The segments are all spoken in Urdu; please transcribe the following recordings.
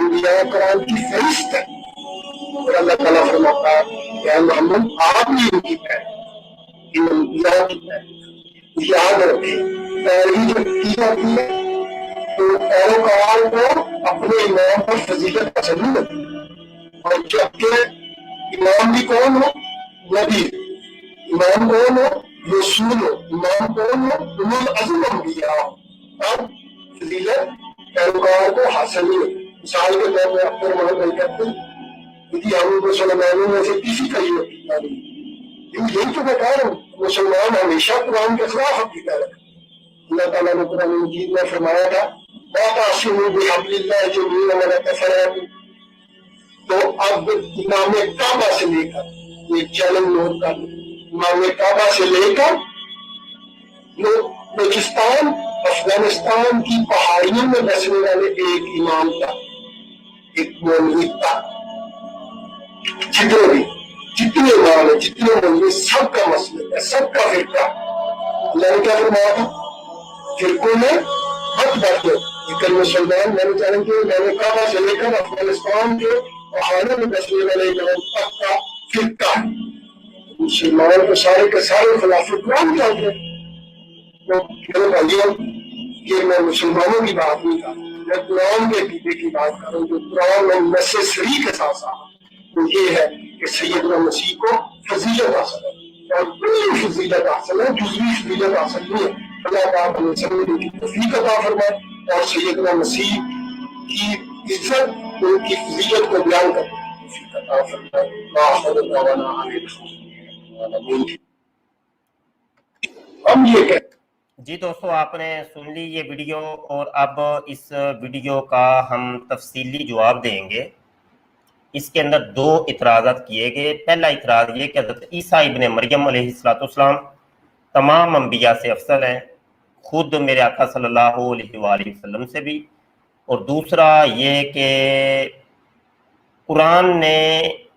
انبیاء کرام کی فہرست ہے، اور اللہ تعالیٰ فرماتا ہے کہ اے محمد آپ بھی ان کی پیروی، ان انبیاء کی پیروی یاد رکھیں۔ پیروی جب کی جاتی ہے تو پیروکار کو اپنے امام پر فضیلت حاصل نہیں ہوتی، اور جبکہ امام بھی کون ہو؟ نبی۔ امام کون ہو؟ رسول ہو۔ امام کون ہو؟ اولو العزم انبیاء ہو، اب فضیلت پیروکار کو حاصل نہیں ہوتی۔ مثال کے طور پہ اکثر وہاں بھائی کہتے ہیں کہ ہم مسلمانوں میں سے کسی کا یہ عقیدہ نہیں، یہی تو میں کہہ رہا ہوں، مسلمان ہمیشہ قرآن کے خلاف عقیدہ رکھتے۔ اللہ تعالیٰ نے قرآن مجید میں فرمایا تھا وَاعْتَصِمُوا بِحَبْلِ اللَّهِ جَمِيعًا وَلَا تَفَرَّقُوا، تو اب امام کعبہ سے لے کر یہ چیلنج نوٹ کر لیں، امام کعبہ سے لے کر بلوچستان افغانستان کی پہاڑیوں میں بسنے والے ایک امام تھا، ایک مولوی تھا، جتنے امام ہیں، جتنے مولوی، سب کا مسلک ہے، سب کا فرقہ۔ اللہ نے کیا فرمایا تھا؟ فرقوں میں مت بانٹو، لیکن مسلمان میں نے جانے کے میں نے کعبہ سے لے کر افغانستان کے پہاڑوں میں بسنے والے امام تک کا فرقہ ہے۔ مسلمان کو سارے کے سارے خلاف قرآن چاہتے ہیں۔ میرے بھائیوں، کہ میں مسلمانوں کی بات نہیں کر رہا، میں قرآن کے عقیدے کی بات کر رہا ہوں، جو قرآن میں نص صریح کے ساتھ ساتھ وہ یہ ہے کہ سیدنا مسیح کو فضیلت حاصل ہے، اور کلی فضیلت حاصل ہے، جزوی فضیلت حاصل نہیں ہے۔ اللہ تعالیٰ ہمیں سمجھنے کی توفیق عطا فرمائے، اور سیدنا مسیح کی عزت، ان کی فضیلت کو بیان کرنے کی توفیق عطا فرمائے۔ آخر دعوانا ان الحمد للہ۔ ہم یہ کہتے ہیں جی دوستو، آپ نے سن لی یہ ویڈیو، اور اب اس ویڈیو کا ہم تفصیلی جواب دیں گے۔ اس کے اندر دو اعتراضات کیے گئے۔ پہلا اعتراض یہ کہ حضرت عیسیٰ ابن مریم علیہ السلام تمام انبیاء سے افضل ہیں، خود میرے آقا صلی اللہ علیہ وآلہ وسلم سے بھی۔ اور دوسرا یہ کہ قرآن نے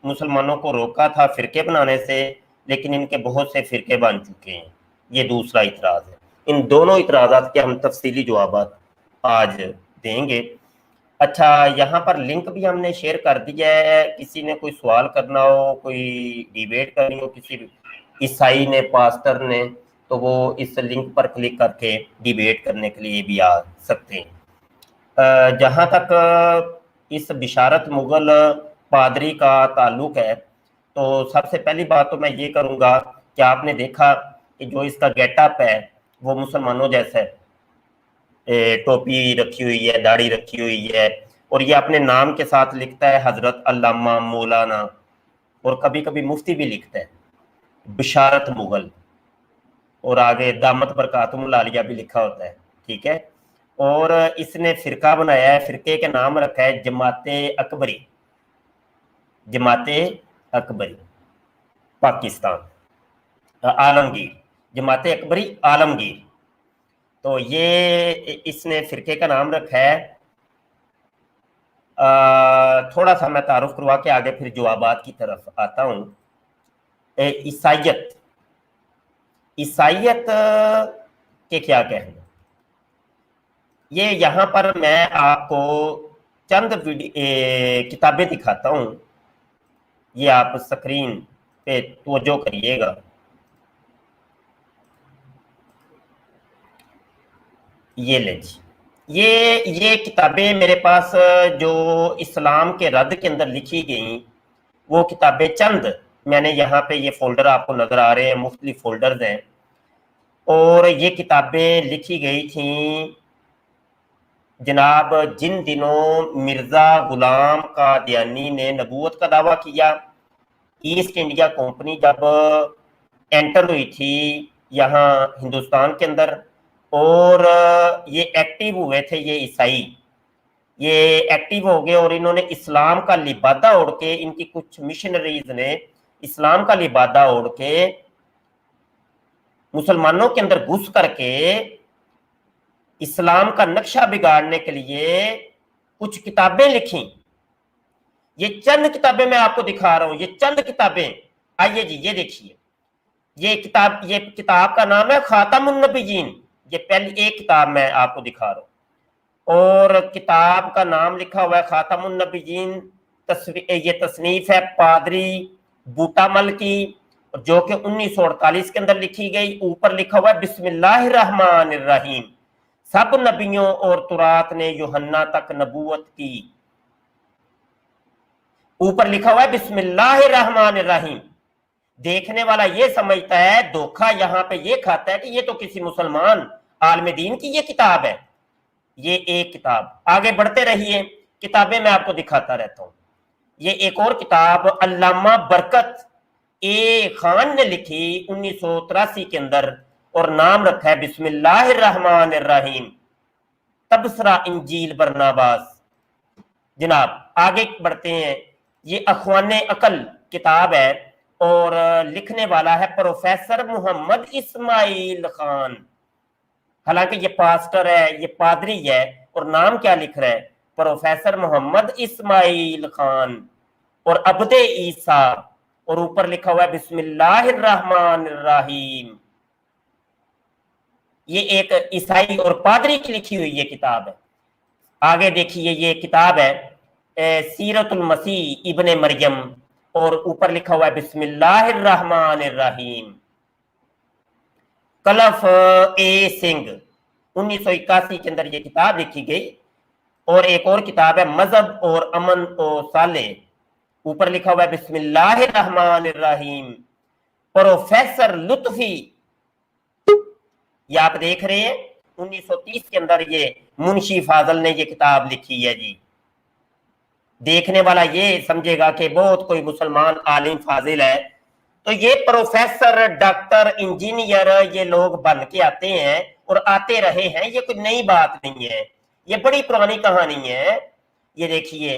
مسلمانوں کو روکا تھا فرقے بنانے سے، لیکن ان کے بہت سے فرقے بن چکے ہیں۔ یہ دوسرا اعتراض ہے۔ ان دونوں اعتراضات کے ہم تفصیلی جوابات آج دیں گے۔ اچھا، یہاں پر لنک بھی ہم نے شیئر کر دیا ہے، کسی نے کوئی سوال کرنا ہو، کوئی ڈیبیٹ کرنی ہو کسی عیسائی نے، پاسٹر نے، تو وہ اس لنک پر کلک کر کے ڈیبیٹ کرنے کے لیے بھی آ سکتے ہیں۔ جہاں تک اس بشارت مغل پادری کا تعلق ہے، تو سب سے پہلی بات تو میں یہ کروں گا کہ آپ نے دیکھا کہ جو اس کا گیٹ اپ ہے وہ مسلمانوں جیسا ہے، ٹوپی رکھی ہوئی ہے، داڑھی رکھی ہوئی ہے، اور یہ اپنے نام کے ساتھ لکھتا ہے حضرت علامہ مولانا، اور کبھی کبھی مفتی بھی لکھتا ہے بشارت مغل، اور آگے دامت برکاتہم العالیہ بھی لکھا ہوتا ہے، ٹھیک ہے۔ اور اس نے فرقہ بنایا ہے، فرقے کے نام رکھا ہے جماعت اکبری، جماعت اکبری پاکستان، عالمگیر، جماعت اکبری عالمگیر۔ تو یہ اس نے فرقے کا نام رکھا ہے۔ تھوڑا سا میں تعارف کروا کے آگے پھر جوابات کی طرف آتا ہوں۔ عیسائیت، عیسائیت کے کیا کہنا، یہ یہاں پر میں آپ کو چند کتابیں دکھاتا ہوں، یہ آپ سکرین پہ توجہ کریے گا۔ یہ لیں جی، یہ کتابیں میرے پاس جو اسلام کے رد کے اندر لکھی گئیں، وہ کتابیں چند میں نے یہاں پہ، یہ فولڈر آپ کو نظر آ رہے ہیں، مختلف فولڈرز ہیں، اور یہ کتابیں لکھی گئی تھیں جناب جن دنوں مرزا غلام قادیانی نے نبوت کا دعویٰ کیا، ایسٹ انڈیا کمپنی جب انٹر ہوئی تھی یہاں ہندوستان کے اندر، اور یہ ایکٹیو ہوئے تھے، یہ عیسائی یہ ایکٹیو ہو گئے، اور انہوں نے اسلام کا لبادہ اوڑھ کے، ان کی کچھ مشنریز نے اسلام کا لبادہ اوڑھ کے مسلمانوں کے اندر گھس کر کے اسلام کا نقشہ بگاڑنے کے لیے کچھ کتابیں لکھیں۔ یہ چند کتابیں میں آپ کو دکھا رہا ہوں، یہ چند کتابیں، آئیے جی یہ دیکھیے، یہ کتاب کا نام ہے خاتم النبیین، یہ پہلی ایک کتاب میں آپ کو دکھا رہا ہوں۔ اور کتاب کا نام لکھا ہوا ہے خاتم النبیین، یہ تصنیف ہے پادری بوٹا مل کی، جو کہ 1948 کے اندر لکھی گئی۔ اوپر لکھا ہوا ہے بسم اللہ الرحمن الرحیم، سب نبیوں اور تورات نے یوحنا تک نبوت کی۔ اوپر لکھا ہوا ہے بسم اللہ الرحمن الرحیم۔ دیکھنے والا یہ سمجھتا ہے، دھوکہ یہاں پہ یہ کھاتا ہے کہ یہ تو کسی مسلمان عالم دین کی یہ کتاب ہے۔ یہ ایک کتاب، آگے بڑھتے رہیے، کتابیں میں آپ کو دکھاتا رہتا ہوں۔ یہ ایک اور کتاب علامہ برکت اے خان نے لکھی 1983 کے اندر، اور نام رکھا ہے بسم اللہ الرحمن الرحیم، تبصرہ انجیل برناباس۔ جناب آگے بڑھتے ہیں، یہ اخوان عقل کتاب ہے، اور لکھنے والا ہے پروفیسر محمد اسماعیل خان۔ حالانکہ یہ پاسٹر ہے، یہ پادری ہے، اور نام کیا لکھ رہا ہے؟ پروفیسر محمد اسماعیل خان اور عبد عیسیٰ، اور اوپر لکھا ہوا ہے بسم اللہ الرحمن الرحیم۔ یہ ایک عیسائی اور پادری کی لکھی ہوئی یہ کتاب ہے۔ آگے دیکھیے، یہ کتاب ہے سیرت المسیح ابن مریم، اور اوپر لکھا ہوا ہے بسم اللہ الرحمن الرحیم۔ کلف اے سنگھ 1981 کے اندر یہ کتاب لکھی گئی۔ اور ایک اور کتاب ہے مذہب اور امن و صالح، اوپر لکھا ہوا ہے بسم اللہ الرحمن الرحیم، پروفیسر لطفی۔ یہ آپ دیکھ رہے ہیں 1930 کے اندر یہ منشی فاضل نے یہ کتاب لکھی ہے جی۔ دیکھنے والا یہ سمجھے گا کہ بہت کوئی مسلمان عالم فاضل ہے، تو یہ پروفیسر، ڈاکٹر، انجینئر یہ لوگ بن کے آتے ہیں اور آتے رہے ہیں، یہ کوئی نئی بات نہیں ہے، یہ بڑی پرانی کہانی ہے۔ یہ دیکھیے،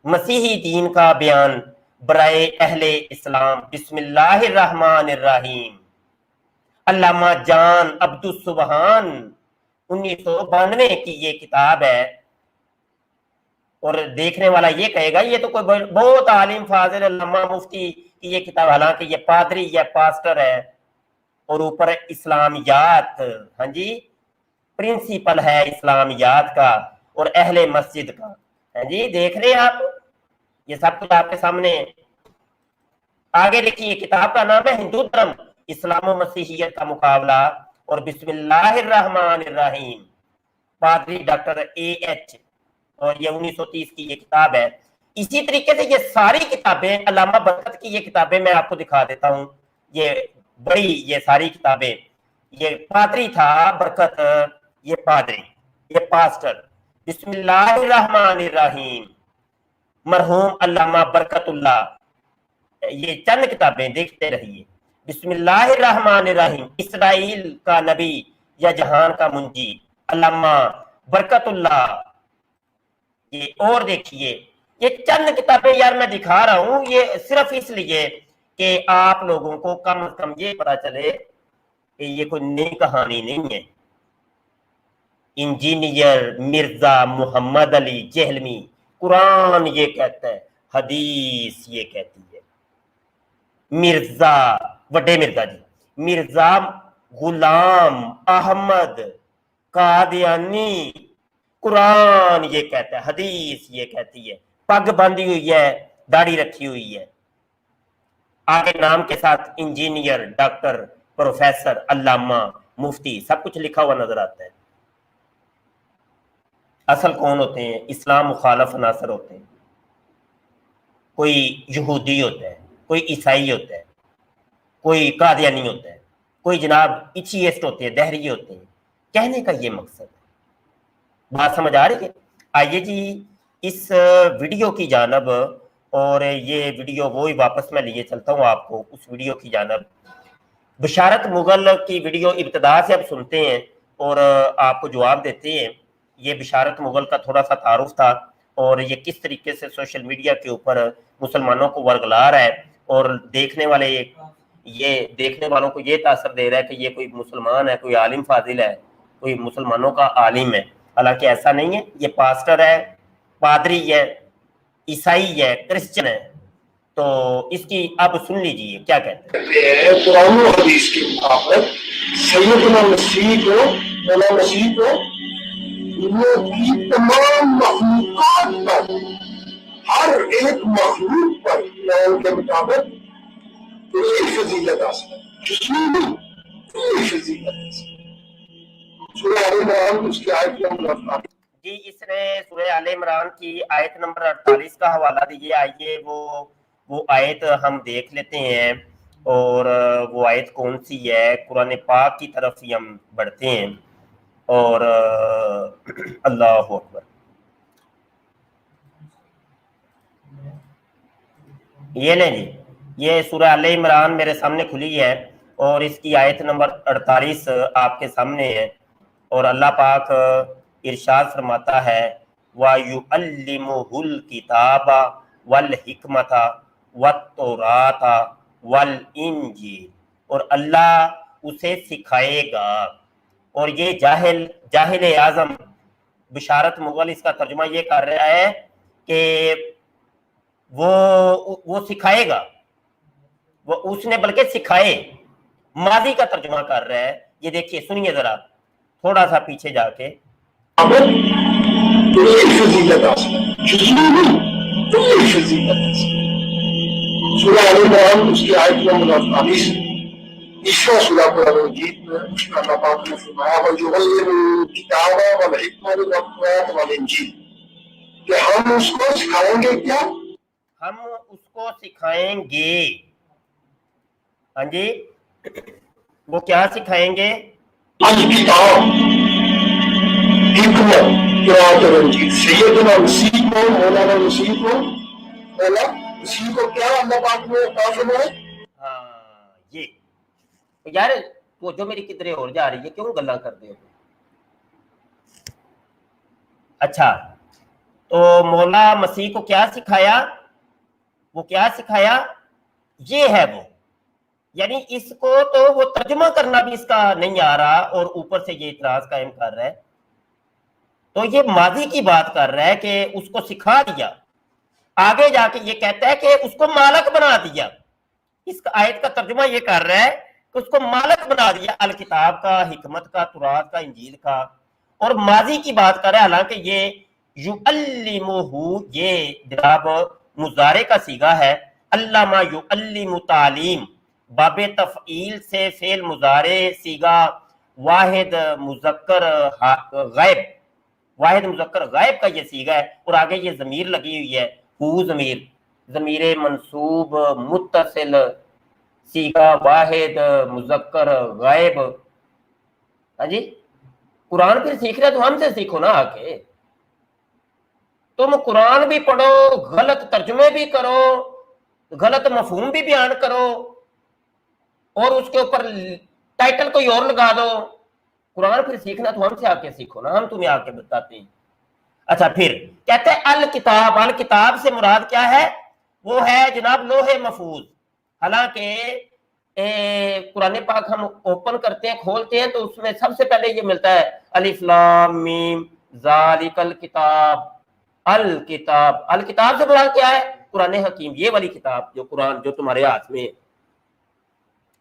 مسیحی دین کا بیان برائے اہل اسلام، بسم اللہ الرحمن الرحیم، علامہ جان عبد السبحان 1992 کی یہ کتاب ہے۔ اور دیکھنے والا یہ کہے گا یہ تو کوئی بہت عالم فاضل علامہ مفتی کی یہ کتاب، حالانکہ یہ پادری یا پاسٹر ہے۔ اور اوپر اسلامیات، ہاں جی، پرنسپل ہے اسلامیات کا اور اہل مسجد کا، ہاں جی، دیکھ رہے ہیں آپ، یہ سب کچھ آپ کے سامنے ہے۔ آگے لکھیے، کتاب کا نام ہے ہندو دھرم، اسلام و مسیحیت کا مقابلہ، اور بسم اللہ الرحمن الرحیم، پادری ڈاکٹر اے ایچ، اور یہ 1930 کی یہ کتاب ہے۔ اسی طریقے سے یہ ساری کتابیں، علامہ برکت کی یہ کتابیں میں آپ کو دکھا دیتا ہوں، یہ بڑی، یہ ساری کتابیں، یہ پادری تھا برکت، یہ پادری، یہ پاسٹر، بسم اللہ الرحمن الرحیم، مرحوم علامہ برکت اللہ، یہ چند کتابیں دیکھتے رہیے۔ بسم اللہ الرحمن الرحیم، اسرائیل کا نبی یا جہان کا منجی، علامہ برکت اللہ۔ یہ اور دیکھیے، یہ چند کتابیں یار میں دکھا رہا ہوں، یہ صرف اس لیے کہ آپ لوگوں کو کم از کم یہ پتا چلے کہ یہ کوئی نئی کہانی نہیں ہے۔ انجینئر مرزا محمد علی جہلمی، قرآن یہ کہتا ہے، حدیث یہ کہتی ہے۔ مرزا، وڈے مرزا جی، مرزا غلام احمد قادیانی، قرآن یہ کہتا ہے، حدیث یہ کہتی ہے، پگ باندھی ہوئی ہے، داڑھی رکھی ہوئی ہے، آگے نام کے ساتھ انجینئر، ڈاکٹر، پروفیسر، علامہ، مفتی، سب کچھ لکھا ہوا نظر آتا ہے۔ اصل کون ہوتے ہیں؟ اسلام مخالف عناصر ہوتے ہیں، کوئی یہودی ہوتا ہے، کوئی عیسائی ہوتا ہے، کوئی قادیانی ہوتا ہے، کوئی جناب ایتھیسٹ ہوتے ہیں، دہری ہوتے ہیں۔ کہنے کا یہ مقصد ہے، بات سمجھ آ رہی ہے؟ آئیے جی اس ویڈیو کی جانب، اور یہ ویڈیو وہی واپس میں لیے چلتا ہوں آپ کو اس ویڈیو کی جانب۔ بشارت مغل کی ویڈیو ابتدا سے اب سنتے ہیں اور آپ کو جواب دیتے ہیں۔ یہ بشارت مغل کا تھوڑا سا تعارف تھا، اور یہ کس طریقے سے سوشل میڈیا کے اوپر مسلمانوں کو ورگلا رہا ہے، اور دیکھنے والوں کو یہ تاثر دے رہا ہے کہ یہ کوئی مسلمان ہے، کوئی عالم فاضل ہے، کوئی مسلمانوں کا عالم ہے۔ حالانکہ ایسا نہیں ہے، یہ پاسٹر ہے، پادری ہے، عیسائی ہے، کرسچن ہے۔ تو اس کی اب سن لیجئے کیا کہتے ہیں۔ قرآن و حدیث کے مطابق سیدنا مسیح کو دنیا کی تمام مخلوقات پر، ہر ایک مخلوق پر قرآن کے مطابق پوری فضیلت حاصل ہے، جس میں بھی پوری فضیلت حاصل ہے۔ سورہ آل عمران اس کی آیت نمبر 48۔ جی اس نے سورہ آل عمران کی آیت نمبر 48 کا حوالہ دیجیے۔ آئیے وہ آیت ہم دیکھ لیتے ہیں، اور وہ آیت کون سی ہے؟ قرآن پاک کی طرف ہی ہم بڑھتے ہیں، اور اللہ اکبر۔ یہ لیں جی، یہ سورہ آل عمران میرے سامنے کھلی ہے، اور اس کی آیت نمبر 48 آپ کے سامنے ہے، اور اللہ پاک ارشاد فرماتا ہے وَيُعَلِّمُهُ الْكِتَابَ وَالْحِكْمَةَ وَالتَّوْرَاةَ وَالْإِنْجِيلَ، اور اللہ اسے سکھائے گا۔ اور یہ جاہل اعظم بشارت مغل اس کا ترجمہ یہ کر رہا ہے کہ وہ سکھائے گا، وہ اس نے بلکہ سکھائے، ماضی کا ترجمہ کر رہا ہے۔ یہ دیکھیے، سنیے ذرا تھوڑا سا پیچھے جا کے۔ سورہ آل عمران اس کی آیت نمبر 48، عیسیٰ سورہ قرآن مجید میں اس میں اللہ پاک نے فرمایا وَيُعَلِّمُ الْكِتَابَ وَالْحِكْمَةَ وَالتَّوْرَاةَ وَالْإِنْجِيلَ، کہ ہم اس کو سکھائیں گے کیا؟ ہم اس کو سکھائیں گے، ہاں جی، وہ کیا سکھائیں گے؟ الکتاب، حکمت، قرآن اور انجیل۔ سیدنا مسیح کو، مولانا مسیح کو، مولا مسیح کو کیا اللہ پاک نے عطا فرمایا؟ ہاں، یہ یار وہ جو میری کدھرے اور جا رہی ہے، کیوں گلا کر دے ہو؟ اچھا، تو مولا مسیح کو کیا سکھایا؟ وہ کیا سکھایا؟ یہ ہے وہ، یعنی اس کو تو وہ ترجمہ کرنا بھی اس کا نہیں آ رہا، اور اوپر سے یہ اعتراض قائم کر رہا ہے۔ تو یہ ماضی کی بات کر رہا ہے کہ اس کو سکھا دیا، آگے جا کے یہ کہتا ہے کہ اس کو مالک بنا دیا۔ اس آیت کا ترجمہ یہ کر رہا ہے کہ اس کو مالک بنا دیا، الکتاب کا، حکمت کا، تورات کا، انجیل کا، اور ماضی کی بات کر رہا ہے۔ حالانکہ یہ یعلمہ، یہ جناب مضارع کا صیغہ ہے، علامہ یعلم تعلیم، باب تفعیل سے فعل مضارع صیغہ واحد مذکر غائب، واحد مذکر غائب کا یہ صیغہ ہے، اور آگے یہ ضمیر لگی ہوئی ہے، ہو ضمیر منصوب متصل صیغہ واحد مذکر غائب۔ ہاں جی، قرآن پھر سیکھ رہے تو ہم سے سیکھو نا آ کے۔ تم قرآن بھی پڑھو، غلط ترجمے بھی کرو، غلط مفہوم بھی بیان کرو، اور اس کے اوپر ٹائٹل کوئی اور لگا دو۔ قرآن پھر سیکھنا تو ہم سے آ کے سیکھو نا، ہم تمہیں آ کے بتاتے ہیں۔ اچھا، پھر کہتے ہیں الکتاب، الکتاب سے مراد کیا ہے؟ وہ ہے جناب لوح محفوظ۔ حالانکہ قرآن پاک ہم اوپن کرتے ہیں، کھولتے ہیں، تو اس میں سب سے پہلے یہ ملتا ہے الف لام میم ذالک الکتاب، الکتاب۔ الکتاب سے مراد کیا ہے؟ قرآن حکیم، یہ والی کتاب جو قرآن جو تمہارے ہاتھ میں ہے،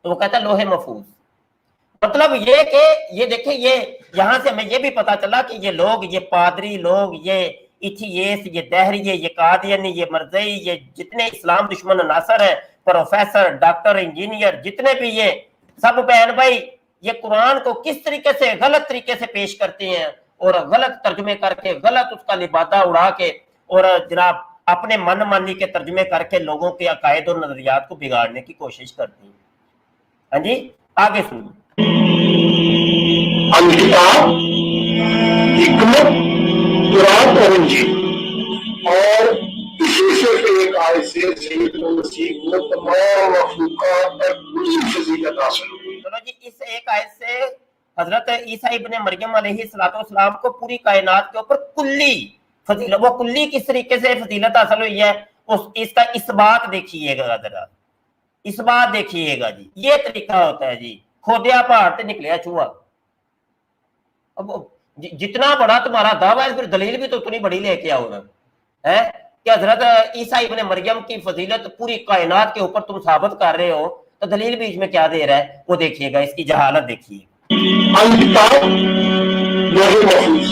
تو وہ کہتا ہے لوح محفوظ۔ مطلب یہ کہ یہ دیکھیں، یہ یہاں سے ہمیں یہ بھی پتا چلا کہ یہ لوگ، یہ پادری لوگ، یہ ایتھیسٹ، یہ دہریے، یہ قادیانی، یہ مرزئی، یہ جتنے اسلام دشمن عناصر ہیں، پروفیسر، ڈاکٹر، انجینئر، جتنے بھی، یہ سب بہن بھائی یہ قرآن کو کس طریقے سے غلط طریقے سے پیش کرتے ہیں، اور غلط ترجمے کر کے، غلط اس کا لبادہ اڑا کے، اور جناب اپنے من مانی کے ترجمے کر کے لوگوں کے عقائد اور نظریات کو بگاڑنے کی کوشش کرتے ہیں۔ ہاں جی، آگے سنو۔ الکتاب، حکمت، تورات اور انجیل، اور اسی سے ایک آیت سے سیدنا مسیح کو تمام مخلوقات پر پوری فضیلت حاصل ہوئی۔ چلو جی، اس ایک آیت سے حضرت عیسیٰ ابن مریم علیہ السلام کو پوری کائنات کے اوپر کلی فضیلت، وہ کلی کس طریقے سے فضیلت حاصل ہوئی ہے، اس کا اثبات دیکھیے گا ذرا، اثبات دیکھیے گا جی۔ یہ طریقہ ہوتا ہے جی، کھودیا پہاڑ سے نکلیا چوہا۔ اب جتنا بڑا تمہارا دعویٰ ہے، پھر دلیل بھی تو اتنی بڑی لے کے آؤ نا، ہے کہ حضرت عیسیٰ ابن مریم کی فضیلت پوری کائنات کے اوپر تم ثابت کر رہے ہو، تو دلیل بیچ میں کیا دے رہا ہے وہ دیکھیے گا، اس کی جہالت دیکھیے۔ الکتاب، لوح محفوظ،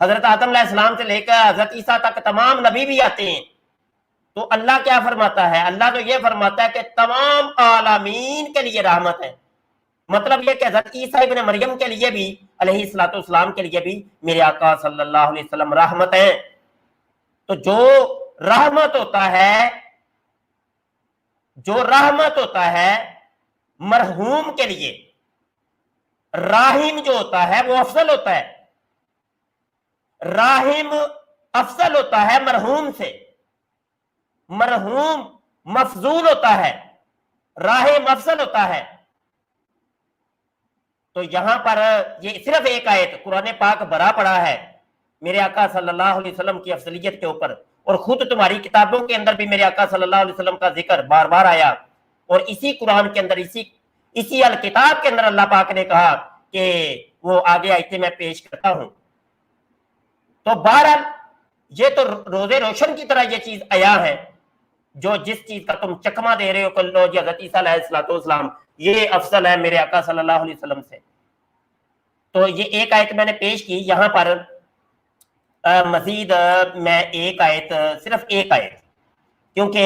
حضرت آدم علیہ السلام سے لے کر حضرت عیسیٰ تک تمام نبی بھی آتے ہیں، تو اللہ کیا فرماتا ہے؟ اللہ تو یہ فرماتا ہے کہ تمام عالمین کے لیے رحمت ہے۔ مطلب یہ کہ حضرت عیسیٰ ابن مریم کے لیے بھی، علیہ الصلوۃ والسلام کے لیے بھی میرے آقا صلی اللہ علیہ وسلم رحمت ہیں۔ تو جو رحمت ہوتا ہے مرحوم کے لیے، راحم جو ہوتا ہے وہ افضل ہوتا ہے، راحم افضل ہوتا ہے مرحوم سے، مرحوم مفضول ہوتا ہے، راحم افضل ہوتا ہے۔ تو یہاں پر یہ صرف ایک آیت قرآن پاک بھرا پڑا ہے میرے آقا صلی اللہ علیہ وسلم کی افضلیت کے اوپر، اور خود تمہاری کتابوں کے اندر بھی میرے آقا صلی اللہ علیہ وسلم کا ذکر بار بار آیا، اور اسی قرآن کے اندر اسی الکتاب کے اندر اللہ پاک نے کہا کہ وہ آگے آیتیں میں پیش کرتا ہوں۔ تو بہرحال یہ تو روزے روشن کی طرح یہ چیز آیا ہے، جو جس چیز کا تم چکمہ دے رہے ہو کہ لو جی حضرت عیسیٰ علیہ السلام یہ افضل ہے میرے آقا صلی اللہ علیہ وسلم سے۔ تو یہ ایک آیت میں نے پیش کی، یہاں پر مزید میں صرف ایک آیت، کیونکہ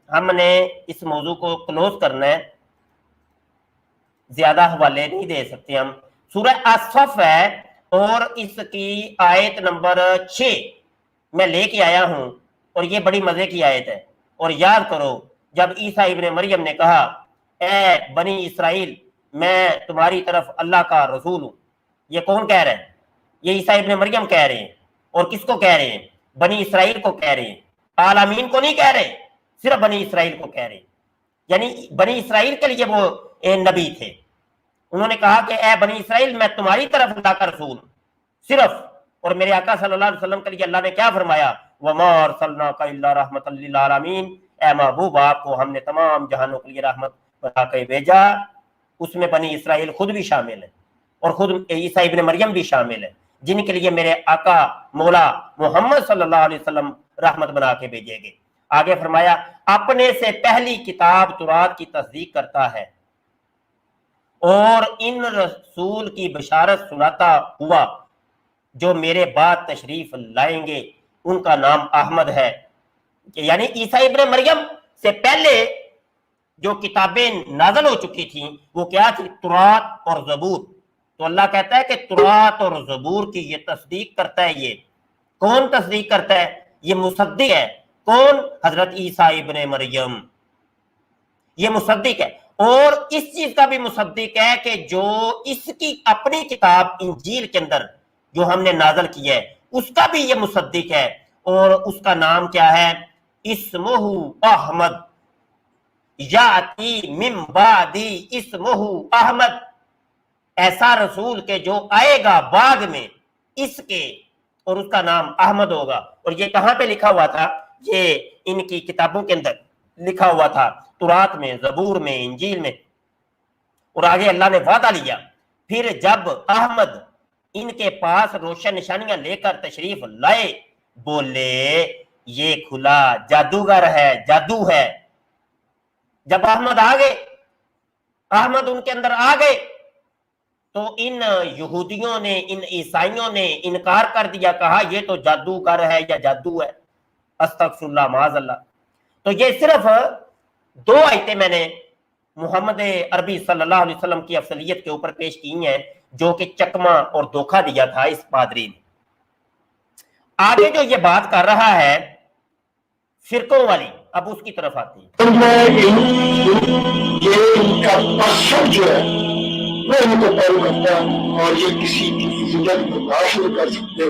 ہم نے اس موضوع کو کلوز کرنا ہے، زیادہ حوالے نہیں دے سکتے ہم۔ سورہ الصف ہے اور اس کی آیت نمبر 6 میں لے کے آیا ہوں، اور یہ بڑی مزے کی آیت ہے۔ اور یاد کرو جب عیسیٰ ابن مریم نے کہا اے بنی اسرائیل میں تمہاری طرف اللہ کا رسول ہوں، یہ کون کہہ رہے ہیں؟ یہ عیسیٰ ابن مریم کہہ رہے ہیں۔ اور کس کو کہہ رہے ہیں؟ بنی اسرائیل کو کہہ رہے ہیں، عالمین کو نہیں کہہ رہے، صرف بنی اسرائیل کو کہہ رہے ہیں۔ یعنی بنی اسرائیل کے لیے وہ نبی تھے، انہوں نے کہا کہ اے بنی اسرائیل میں تمہاری طرف اللہ کا رسول ہوں صرف۔ اور میرے آقا صلی اللہ علیہ وسلم کے لیے اللہ نے کیا فرمایا؟ وَمَا أَرْسَلْنَاكَ إِلَّا رَحْمَةً لِّلْعَالَمِينَ، اے محبوب آپ کو ہم نے تمام جہانوں کے لیے رحمت بنا کے بھیجا۔ اس میں بنی اسرائیل خود بھی شامل ہے، اور خود عیسیٰ ابن مریم بھی شامل ہے، جن کے لیے میرے آقا مولا محمد صلی اللہ علیہ وسلم رحمت بنا کے بھیجے گئے۔ آگے فرمایا اپنے سے پہلی کتاب تورات کی تصدیق کرتا ہے اور ان رسول کی بشارت سناتا ہوا جو میرے بعد تشریف لائیں گے، ان کا نام احمد ہے۔ یعنی عیسیٰ ابن مریم سے پہلے جو کتابیں نازل ہو چکی تھیں وہ کیا تھی؟ تورات اور زبور۔ تو اللہ کہتا ہے کہ تورات اور زبور کی یہ تصدیق کرتا ہے۔ یہ کون تصدیق کرتا ہے؟ یہ مصدق ہے۔ کون؟ حضرت عیسیٰ ابن مریم، یہ مصدق ہے۔ اور اس چیز کا بھی مصدق ہے کہ جو اس کی اپنی کتاب انجیل کے اندر جو ہم نے نازل کی ہے اس کا بھی یہ مصدق ہے، اور اس کا نام کیا ہے؟ اسمہ احمد، یاتی من بعدی اسمہ احمد، ایسا رسول کے جو آئے گا بعد میں اس کے، اور اس کا نام احمد ہوگا۔ اور یہ کہاں پہ لکھا ہوا تھا؟ یہ ان کی کتابوں کے اندر لکھا ہوا تھا، تورات میں، زبور میں، انجیل میں۔ اور آگے اللہ نے وعدہ لیا، پھر جب احمد ان کے پاس روشن نشانیاں لے کر تشریف لائے، بولے یہ کھلا جادوگر ہے، جادو ہے۔ جب احمد آ گئے، احمد ان کے اندر آ گئے، تو ان یہودیوں نے، ان عیسائیوں نے انکار کر دیا، کہا یہ تو جادوگر ہے یا جادو ہے، استغفر اللہ معاذ اللہ۔ تو یہ صرف 2 آیتیں میں نے محمد عربی صلی اللہ علیہ وسلم کی افضلیت کے اوپر پیش کی ہیں، جو کہ چکمہ اور دھوکہ دیا تھا اس پادری نے۔ آگے جو یہ بات کر رہا ہے فرقوں والی، اب اس کی طرف آتی ہے۔ یہ ان کا مقصد جو ہے وہ ان کو پیرو کرتا ہے، اور یہ کسی کی عزت کو برداشت نہیں کر سکتے،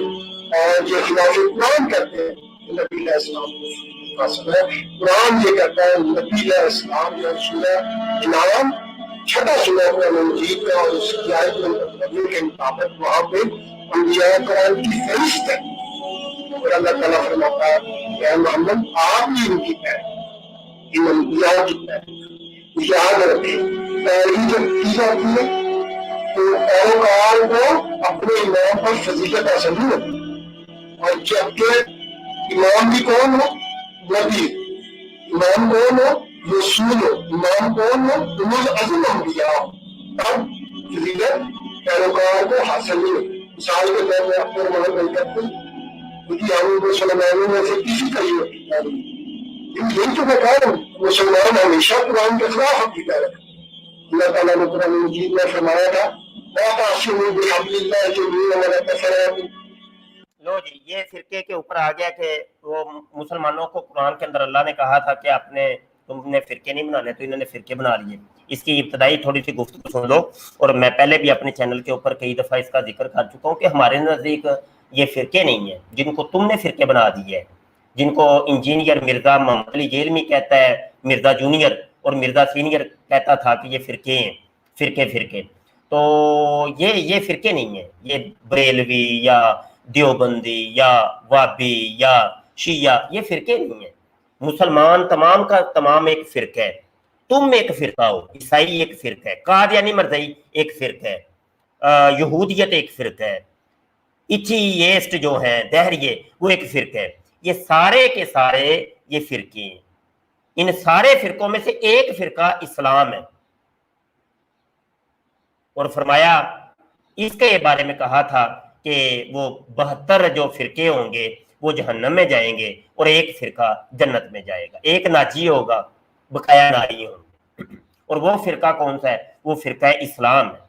اور یہ خلاف قرآن کرتے ہیں۔ نبی علیہ السلام کا سنا قرآن یہ کہتا ہے، نبی علیہ السلام جو سورہ انعام 6 سورہ قرآن مجید کا اور اس کی آیت نمبر کے مطابق وہاں پہ انبیاء قرآن کی فہرست ہے، اور اللہ تعالیٰ فرماتا ہے کہ اے محمد آپ بھی ان کی پیر، ان انبیاء کی پیر۔ یاد رکھیں پیروی جب کی جاتی ہے تو پیروکار کو اپنے امام پر فضیلت حاصل نہیں ہوتی، اور جبکہ امام بھی کون ہو؟ نبی۔ امام کون ہو؟ رسول ہو۔ امام کون ہو؟ اولو العزم انبیاء ہو، تب فضیلت پیروکار کو حاصل نہیں ہوتی۔ مثال کے طور پہ اپنے مگر نہیں کرتے کیونکہ ہم مسلمانوں میں سے کسی کا یہ عقیدہ نہیں. یہی تو میں کہا ہوں مسلمان ہمیشہ قرآن کے خلاف عقیدہ رکھتے. اللہ تعالیٰ نے قرآن مجید میں فرمایا تھا لو جی یہ فرقے کے اوپر آ گیا کہ وہ مسلمانوں کو قرآن کے اندر اللہ نے کہا تھا کہ تم نے فرقے نہیں بنانے تو انہوں نے فرقے بنا لیے. اس کی ابتدائی تھوڑی سی گفتگو سن لو. اور میں پہلے بھی اپنے چینل کے اوپر کئی دفعہ اس کا ذکر کر چکا ہوں کہ ہمارے نزدیک یہ فرقے نہیں ہیں جن کو تم نے فرقے بنا دیے ہیں، جن کو انجینئر مرزا محمد علی جیلمی کہتا ہے، مرزا جونیئر اور مرزا سینئر کہتا تھا کہ یہ فرقے ہیں، فرقے. تو یہ فرقے نہیں ہیں. یہ بریلوی یا دیوبندی یا وابی یا شیعہ یہ فرقے نہیں ہیں. مسلمان تمام کا تمام ایک فرقہ ہے. تم ایک فرقہ ہو، عیسائی ایک فرقہ ہے، قادیانی مرزائی ایک فرقہ ہے، یہودیت ایک فرقہ ہے، ایتھیسٹ جو ہیں دہریے وہ ایک فرقہ ہے. یہ سارے کے سارے یہ فرقے ہیں. ان سارے فرقوں میں سے ایک فرقہ اسلام ہے. اور فرمایا اس کے بارے میں کہا تھا کہ وہ 72 جو فرقے ہوں گے وہ جہنم میں جائیں گے اور ایک فرقہ جنت میں جائے گا. ایک ناجی ہوگا، بقایا ناری ہوں گے. اور وہ فرقہ کون سا ہے؟ وہ فرقہ اسلام ہے.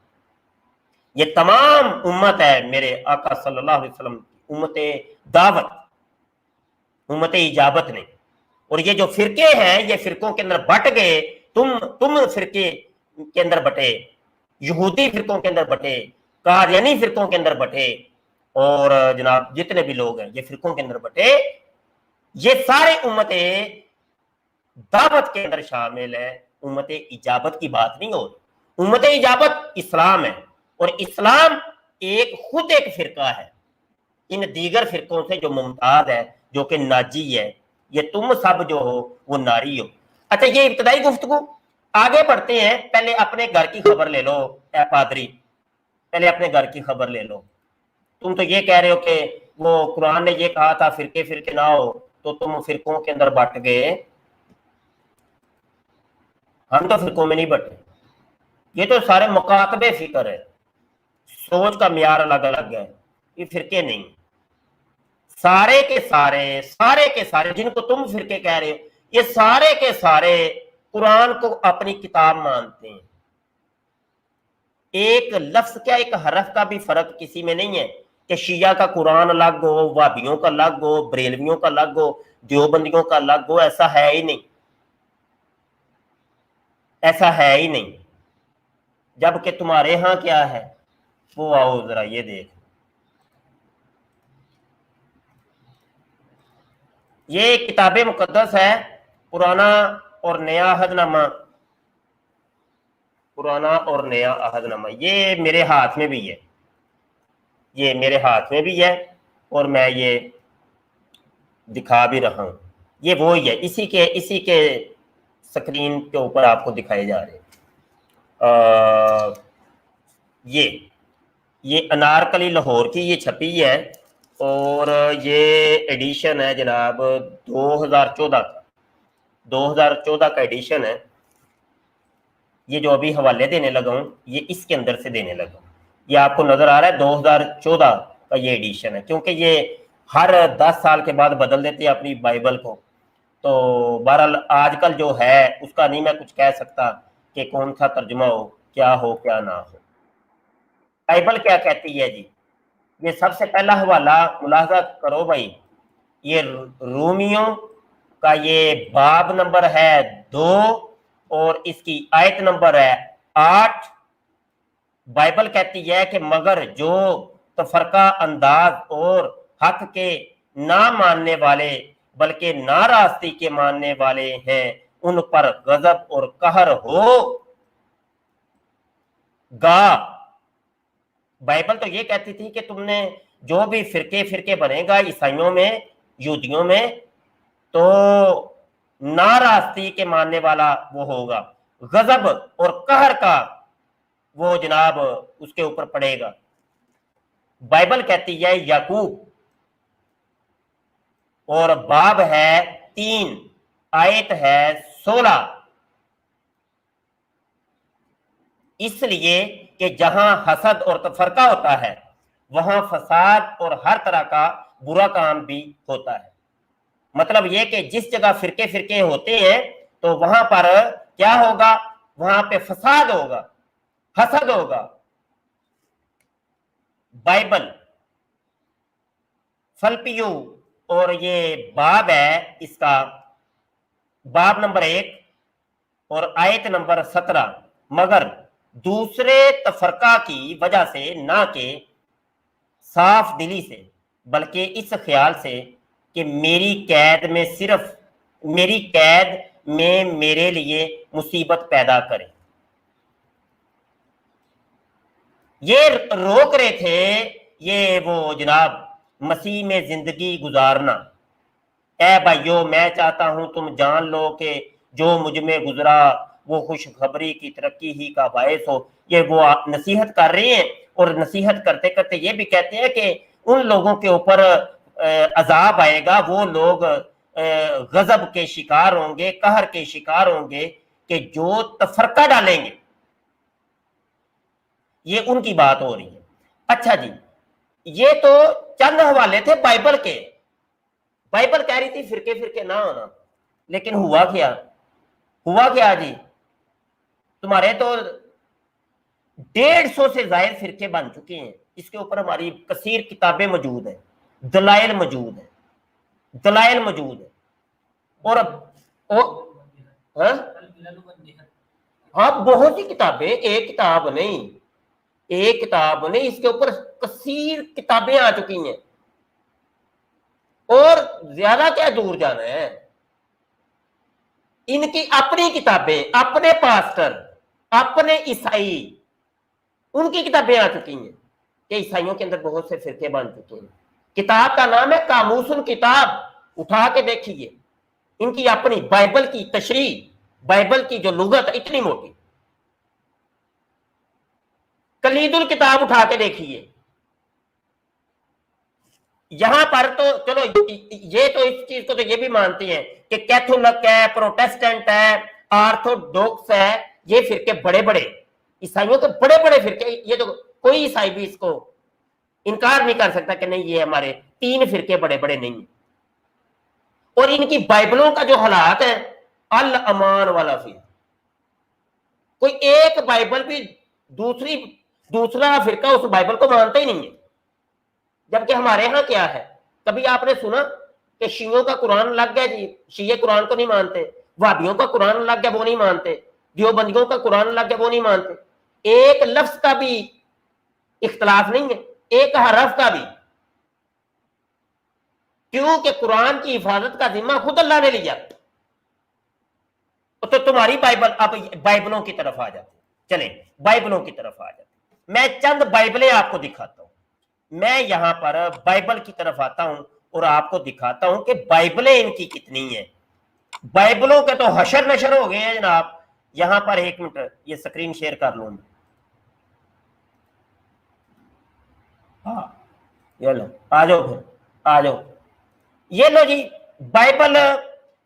یہ تمام امت ہے میرے آقا صلی اللہ علیہ وسلم امت دعوت، امت اجابت نہیں. اور یہ جو فرقے ہیں یہ فرقوں کے اندر بٹ گئے. تم فرقے کے اندر بٹے، یہودی فرقوں کے اندر بٹے، قادیانی فرقوں کے اندر بٹے، اور جناب جتنے بھی لوگ ہیں یہ فرقوں کے اندر بٹے. یہ سارے امت دعوت کے اندر شامل ہے. امت اجابت کی بات نہیں ہو رہی. امت اجابت اسلام ہے اور اسلام خود ایک فرقہ ہے ان دیگر فرقوں سے جو ممتاز ہے، جو کہ ناجی ہے. یہ تم سب جو ہو وہ ناری ہو. اچھا یہ ابتدائی گفتگو. آگے بڑھتے ہیں. پہلے اپنے گھر کی خبر لے لو اے پادری، پہلے اپنے گھر کی خبر لے لو. تم تو یہ کہہ رہے ہو کہ وہ قرآن نے یہ کہا تھا فرقے نہ ہو، تو تم فرقوں کے اندر بٹ گئے. ہم تو فرقوں میں نہیں بٹے. یہ تو سارے مکاتبے فکر ہے، سوچ کا معیار الگ الگ ہے. یہ فرقے نہیں. سارے کے سارے جن کو تم فرقے کہہ رہے ہو یہ سارے کے سارے قرآن کو اپنی کتاب مانتے ہیں. ایک لفظ کیا ایک حرف کا بھی فرق کسی میں نہیں ہے کہ شیعہ کا قرآن الگ ہو، وابیوں کا الگ ہو، بریلویوں کا الگ ہو، دیوبندیوں کا الگ ہو. ایسا ہے ہی نہیں، ایسا ہے ہی نہیں. جبکہ تمہارے ہاں کیا ہے وہ آؤ ذرا یہ دیکھ. یہ کتاب مقدس ہے، پرانا اور نیا عہد نامہ. پرانا اور نیا عہد نامہ یہ میرے ہاتھ میں بھی ہے، یہ میرے ہاتھ میں بھی ہے اور میں یہ دکھا بھی رہا ہوں. یہ وہی ہے، اسی کے سکرین کے اوپر آپ کو دکھائے جا رہے ہیں. یہ انارکلی لاہور کی یہ چھپی ہے اور یہ ایڈیشن ہے جناب 2014 کا ایڈیشن ہے. یہ جو ابھی حوالے دینے لگا ہوں یہ اس کے اندر سے دینے لگا ہوں. یہ آپ کو نظر آ رہا ہے 2014 کا یہ ایڈیشن ہے، کیونکہ یہ ہر 10 سال کے بعد بدل دیتے ہیں اپنی بائبل کو. تو بہرحال آج کل جو ہے اس کا نہیں میں کچھ کہہ سکتا کہ کون سا ترجمہ ہو کیا نہ ہو. بائبل کیا کہتی ہے جی؟ یہ سب سے پہلا حوالہ ملاحظہ کرو بھائی. یہ رومیوں کا یہ باب نمبر ہے 2 اور اس کی آیت نمبر ہے 8. بائبل کہتی ہے کہ مگر جو تفرقہ انداز اور حق کے نہ ماننے والے بلکہ ناراستی کے ماننے والے ہیں ان پر غضب اور قہر ہو گا. بائبل تو یہ کہتی تھی کہ تم نے جو بھی فرقے بنے گا عیسائیوں میں، یہودیوں میں، تو ناراستی کے ماننے والا وہ ہوگا، غضب اور قہر کا وہ جناب اس کے اوپر پڑے گا. بائبل کہتی ہے یعقوب اور باب ہے 3 آیت ہے 16. اس لیے کہ جہاں حسد اور تفرقہ ہوتا ہے وہاں فساد اور ہر طرح کا برا کام بھی ہوتا ہے۔ مطلب یہ کہ جس جگہ فرقے فرقے ہوتے ہیں تو وہاں پر کیا ہوگا؟ وہاں پہ فساد ہوگا، حسد ہوگا۔ بائبل فلپیو اور یہ باب ہے، اس کا باب نمبر 1 اور آیت نمبر 17، مگر دوسرے تفرقہ کی وجہ سے نہ کہ صاف دلی سے، بلکہ اس خیال سے کہ میری قید میں میرے لیے مصیبت پیدا کرے۔ یہ روک رہے تھے یہ وہ جناب مسیح میں زندگی گزارنا۔ اے بھائیو، میں چاہتا ہوں تم جان لو کہ جو مجھ میں گزرا وہ خوشخبری کی ترقی ہی کا باعث ہو۔ یہ وہ نصیحت کر رہے ہیں، اور نصیحت کرتے کرتے یہ بھی کہتے ہیں کہ ان لوگوں کے اوپر عذاب آئے گا، وہ لوگ غضب کے شکار ہوں گے، قہر کے شکار ہوں گے، کہ جو تفرقہ ڈالیں گے۔ یہ ان کی بات ہو رہی ہے۔ اچھا جی، یہ تو چند حوالے تھے بائبل کے۔ بائبل کہہ رہی تھی فرقے فرقے نہ ہونا، لیکن ہوا کیا جی؟ تمہارے تو 150 سے زائد فرقے بن چکے ہیں۔ اس کے اوپر ہماری کثیر کتابیں موجود ہیں، دلائل موجود ہیں۔ اور ہاں، بہت سی کتابیں، ایک کتاب نہیں، اس کے اوپر کثیر کتابیں آ چکی ہیں۔ اور زیادہ کیا دور جانا ہے، ان کی اپنی کتابیں، اپنے پاسٹر، اپنے عیسائی، ان کی کتابیں آ چکی ہیں کہ عیسائیوں کے اندر بہت سے فرقے بن چکے ہیں۔ کتاب کا نام ہے قاموس الکتاب، اٹھا کے دیکھیے۔ ان کی اپنی بائبل کی تشریح، بائبل کی جو لغت اتنی موٹی، کلید الکتاب اٹھا کے دیکھیے۔ یہاں پر تو چلو یہ تو اس چیز کو تو یہ بھی مانتے ہیں کہ کیتھولک ہے، پروٹیسٹنٹ ہے، آرتھوڈوکس ہے، یہ فرقے بڑے بڑے عیسائیوں کے بڑے بڑے فرقے، یہ تو کوئی عیسائی بھی اس کو انکار نہیں کر سکتا کہ نہیں یہ ہمارے 3 فرقے بڑے بڑے نہیں ہیں۔ اور ان کی بائبلوں کا جو حالات ہے، الامان والا فی، کوئی ایک بائبل بھی دوسرا فرقہ اس بائبل کو مانتا ہی نہیں ہے۔ جبکہ ہمارے ہاں کیا ہے؟ کبھی آپ نے سنا کہ شیعوں کا قرآن لگ گیا جی، شیعہ قرآن کو نہیں مانتے، وہابیوں کا قرآن لگ گیا وہ نہیں مانتے، دیوبندیوں کا قرآن لگ گیا وہ نہیں مانتے؟ ایک لفظ کا بھی اختلاف نہیں ہے، ایک حرف کا بھی، کیونکہ قرآن کی حفاظت کا ذمہ خود اللہ نے لیا۔ تو تمہاری بائبل، اب بائبلوں کی طرف آ جاتے، چلیں بائبلوں کی طرف آ جاتے۔ میں چند بائبلیں آپ کو دکھاتا ہوں۔ میں یہاں پر بائبل کی طرف آتا ہوں اور آپ کو دکھاتا ہوں کہ بائبلیں ان کی کتنی ہیں۔ بائبلوں کے تو حشر نشر ہو گئے ہیں جناب۔ یہاں پر 1 منٹ یہ سکرین شیئر کر لوں میں۔ ہاں، یہ لو، آ جاؤ۔ یہ لو جی بائبل،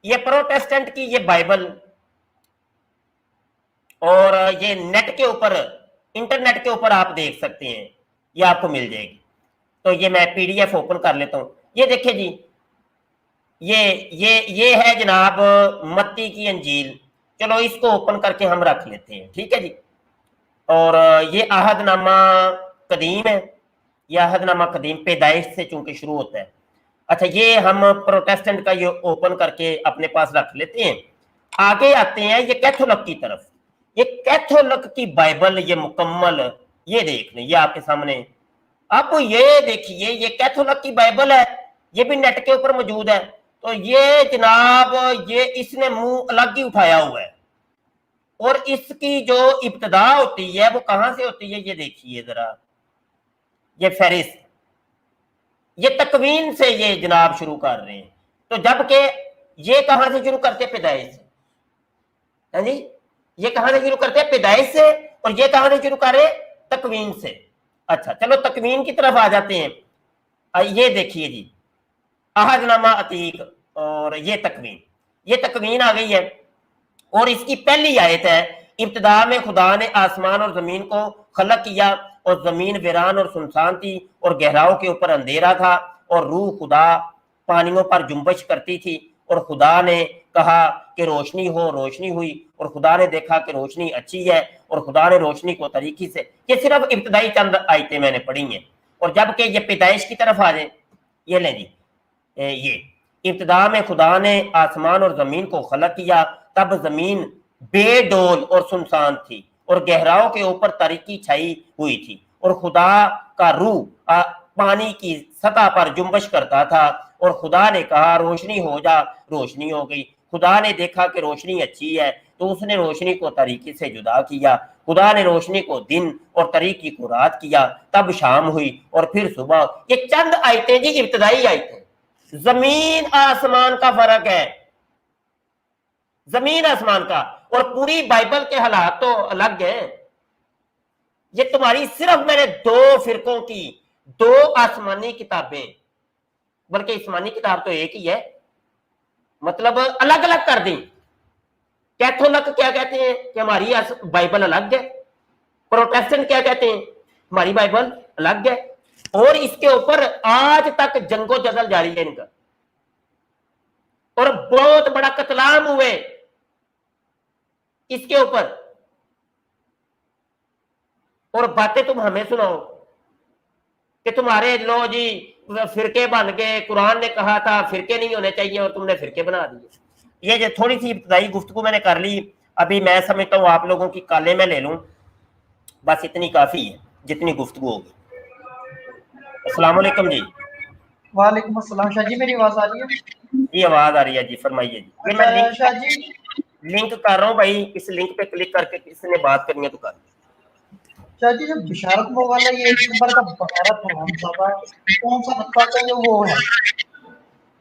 یہ پروٹیسٹنٹ کی یہ بائبل، اور یہ نیٹ کے اوپر، انٹرنیٹ کے اوپر آپ دیکھ سکتے ہیں، یہ آپ کو مل جائے گی۔ تو یہ میں پی ڈی ایف اوپن کر لیتا ہوں۔ یہ دیکھیں جی، یہ ہے جناب متی کی انجیل۔ چلو اس کو اوپن کر کے ہم رکھ لیتے ہیں، ٹھیک ہے جی۔ اور یہ عہد نامہ قدیم ہے، یہ عہد نامہ قدیم پیدائش سے چونکہ شروع ہوتا ہے۔ اچھا، یہ ہم پروٹیسٹنٹ کا یہ اوپن کر کے اپنے پاس رکھ لیتے ہیں۔ آگے آتے ہیں یہ کیتھولک کی طرف۔ یہ کیتھولک کی بائبل، یہ مکمل، یہ دیکھ لیں، یہ آپ کے سامنے۔ آپ یہ دیکھیے، یہ کیتھولک کی بائبل ہے، یہ بھی نیٹ کے اوپر موجود ہے۔ تو یہ جناب، یہ اس نے منہ الگ ہی اٹھایا ہوا ہے، اور اس کی جو ابتدا ہوتی ہے وہ کہاں سے ہوتی ہے؟ یہ دیکھیے ذرا، یہ فہرست، یہ تکوین سے یہ جناب شروع کر رہے ہیں۔ تو جبکہ یہ کہاں سے شروع کرتے؟ پیدائش سے۔ ہاں جی، یہ کہاں سے شروع کرتے ہیں؟ پیدائش سے۔ اور یہ کہاں سے شروع کر رہے ہیں؟ تکوین سے۔ اچھا چلو تکوین کی طرف آ جاتے ہیں۔ یہ دیکھیے جی، عہد نامہ عتیق اور یہ تکوین آ گئی ہے، اور اس کی پہلی آیت ہے، ابتدا میں خدا نے آسمان اور زمین کو خلق کیا، اور زمین ویران اور سنسان تھی اور گہراؤں کے اوپر اندھیرا تھا اور روح خدا پانیوں پر جنبش کرتی تھی اور خدا نے کہا کہ روشنی ہو، روشنی ہوئی اور خدا نے دیکھا کہ روشنی اچھی ہے اور خدا نے روشنی کو طریقے سے، یہ صرف ابتدائی چند آیتیں میں نے پڑھی ہیں۔ اور جب کہ یہ پیدائش کی طرف آ جائیں، یہ لیں جی، یہ ابتدا میں خدا نے آسمان اور زمین کو خلق کیا، تب زمین بے ڈول اور سنسان تھی اور گہراؤں کے اوپر تاریکی چھائی ہوئی تھی اور خدا کا روح پانی کی سطح پر جنبش کرتا تھا اور خدا نے کہا روشنی ہو جا، روشنی ہو گئی۔ خدا نے دیکھا کہ روشنی اچھی ہے تو اس نے روشنی کو تاریکی سے جدا کیا، خدا نے روشنی کو دن اور تاریکی کو رات کیا، تب شام ہوئی اور پھر صبح۔ یہ چند آیتیں جی ابتدائی آیتیں، زمین آسمان کا فرق ہے، زمین آسمان کا، اور پوری بائبل کے حالات تو الگ ہیں۔ یہ تمہاری صرف میں نے دو فرقوں کی دو آسمانی کتابیں، بلکہ آسمانی کتاب تو ایک ہی ہے، مطلب الگ الگ کر دیں۔ کیتھولک کیا کہتے ہیں کہ ہماری بائبل الگ ہے، پروٹیسٹنٹ کیا کہتے ہیں ہماری بائبل الگ ہے، اور اس کے اوپر آج تک جنگ و جدل جاری ہے ان کا، اور بہت بڑا قتل عام ہوئے اس کے اوپر، اور باتیں تم ہمیں سناؤ کہ تمہارے لو جی فرقے بن گئے، قرآن نے کہا تھا فرقے نہیں ہونے چاہیے اور تم نے فرقے بنا دیے۔ یہ جو تھوڑی سی ابتدائی گفتگو میں نے کر لی، ابھی میں سمجھتا ہوں آپ لوگوں کی کالیں میں لے لوں، بس اتنی کافی ہے جتنی گفتگو ہوگی۔ السلام علیکم جی۔ وعلیکم السلام۔ شاہ جی میری آواز آ رہی ہے؟ جی آواز آ رہی ہے جی، فرمائیے جی۔ یہ میں شاہ جی لنک کر رہا ہوں بھائی، اس لنک پہ کلک کر کے کسی نے بات کرنی ہے تو کر۔ شاہ جی جو بشارت والا یہ ایک نمبر کا بغیرت حرام زادہ کون سا نقطہ کا یہ وہ ہے،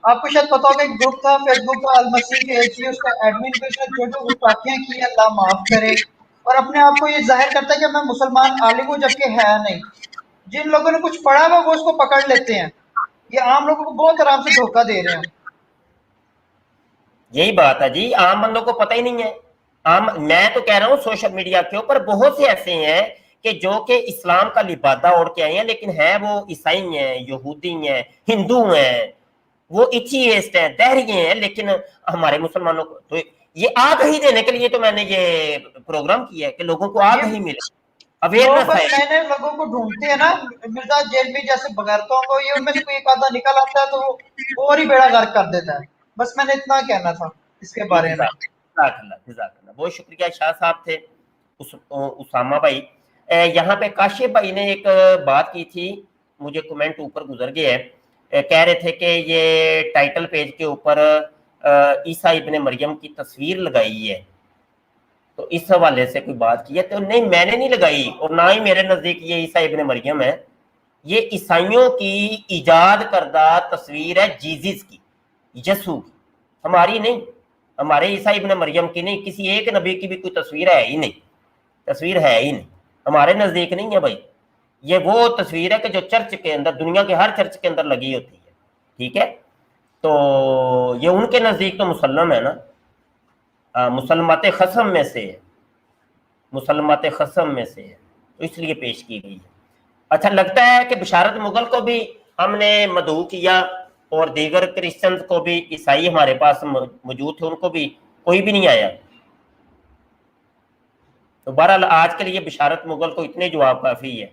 آپ کو شاید پتا ہوگا ایک گروپ تھا فیس بک کا المسیح کے ایچ، اس کا ایڈمن پہ جو جو گستاخیاں کی اللہ معاف کرے، اور اپنے آپ کو یہ ظاہر کرتا ہے کہ میں مسلمان عالم ہوں جبکہ ہے نہیں۔ جن لوگوں نے کچھ پڑھا ہوا وہ اس کو پکڑ لیتے ہیں، یہ عام لوگوں کو بہت آرام سے دھوکہ دے رہے ہیں۔ یہی بات ہے جی، عام بندوں کو پتہ ہی نہیں ہے۔ میں تو کہہ رہا ہوں سوشل میڈیا کے اوپر بہت سے ایسے ہیں کہ جو کہ اسلام کا لبادہ اوڑھ کے آئے ہیں، لیکن ہیں وہ عیسائی ہیں، یہودی ہیں، ہندو ہیں، وہ ایتھیسٹ ہیں، دہریے ہیں، لیکن ہمارے مسلمانوں کو تو یہ آگہی دینے کے لیے تو میں نے یہ پروگرام کیا ہے کہ لوگوں کو آگہی ملے، اویئرنس ہے۔ نئے نئے لوگوں کو ڈھونڈتے ہیں نا، مرزا جیل میں جیسے بغیرتوں کو، یہ ان میں سے کوئی ایک آدھا نکل آتا ہے تو وہ اور ہی بیڑا غرق کر دیتا ہے۔ بس میں نے اتنا کہنا تھا اس کے بارے میں۔ جزاک اللہ، بہت شکریہ شاہ صاحب تھے اسامہ بھائی۔ یہاں پہ کاشف بھائی نے ایک بات کی تھی، مجھے کمنٹ اوپر گزر گئے ہیں، کہہ رہے تھے کہ یہ ٹائٹل پیج کے اوپر عیسیٰ ابن مریم کی تصویر لگائی ہے، تو اس حوالے سے کوئی بات کی ہے تو نہیں، میں نے نہیں لگائی، اور نہ ہی میرے نزدیک یہ عیسیٰ ابن مریم ہے۔ یہ عیسائیوں کی ایجاد کردہ تصویر ہے جیزس کی، یسوع کی، ہماری نہیں، ہمارے عیسیٰ ابن مریم کی نہیں، کسی ایک نبی کی بھی کوئی تصویر ہے ہی نہیں، تصویر ہے ہی نہیں، ہمارے نزدیک نہیں ہے بھائی۔ یہ وہ تصویر ہے کہ جو چرچ کے اندر، دنیا کے ہر چرچ کے اندر لگی ہوتی ہے، ٹھیک ہے؟ تو یہ ان کے نزدیک تو مسلم ہے نا، مسلمات خصم میں سے ہے، مسلمات خصم میں سے ہے، تو اس لیے پیش کی گئی ہے۔ اچھا لگتا ہے کہ بشارت مغل کو بھی ہم نے مدعو کیا، اور دیگر کرسچنز کو بھی، عیسائی ہمارے پاس موجود تھے ان کو بھی کوئی بھی نہیں آیا۔ تو بہرحال آج کے لیے بشارت مغل کو اتنے جواب کافی ہے،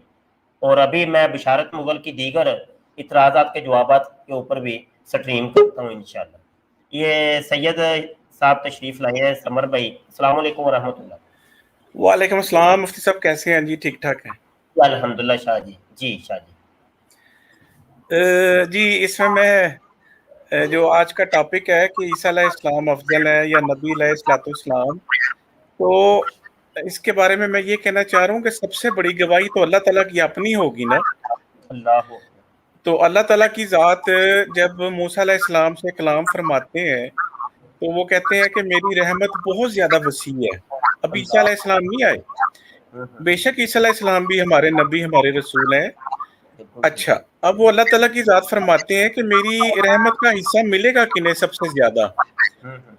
اور ابھی میں بشارت مغل کی دیگر اعتراضات کے جوابات کے اوپر بھی سٹریم کرتا ہوں انشاءاللہ۔ یہ سید صاحب تشریف لائے ہیں، سمر بھائی، السلام علیکم ورحمۃ اللہ۔ وعلیکم السلام، مفتی صاحب کیسے ہیں جی؟ ٹھیک ٹھاک ہیں الحمدللہ شاہ جی۔ جی شاہ جی، جی اس میں جو آج کا ٹاپک ہے کہ عیسیٰ علیہ السلام افضل ہے یا نبی علیہ السلام، تو اس کے بارے میں یہ کہنا چاہ رہا ہوں کہ سب سے بڑی گواہی تو اللہ تعالیٰ کی اپنی ہوگی نا۔ اللہ تو اللہ تعالیٰ کی ذات جب موسیٰ علیہ السلام سے کلام فرماتے ہیں تو وہ کہتے ہیں کہ میری رحمت بہت زیادہ وسیع ہے۔ اب عیسیٰ علیہ السلام نہیں آئے، بے شک عیسیٰ علیہ السلام بھی ہمارے نبی، ہمارے رسول ہیں۔ اچھا، اب وہ اللہ تعالیٰ کی ذات فرماتے ہیں کہ میری رحمت کا حصہ ملے گا کنہیں سب سے زیادہ؟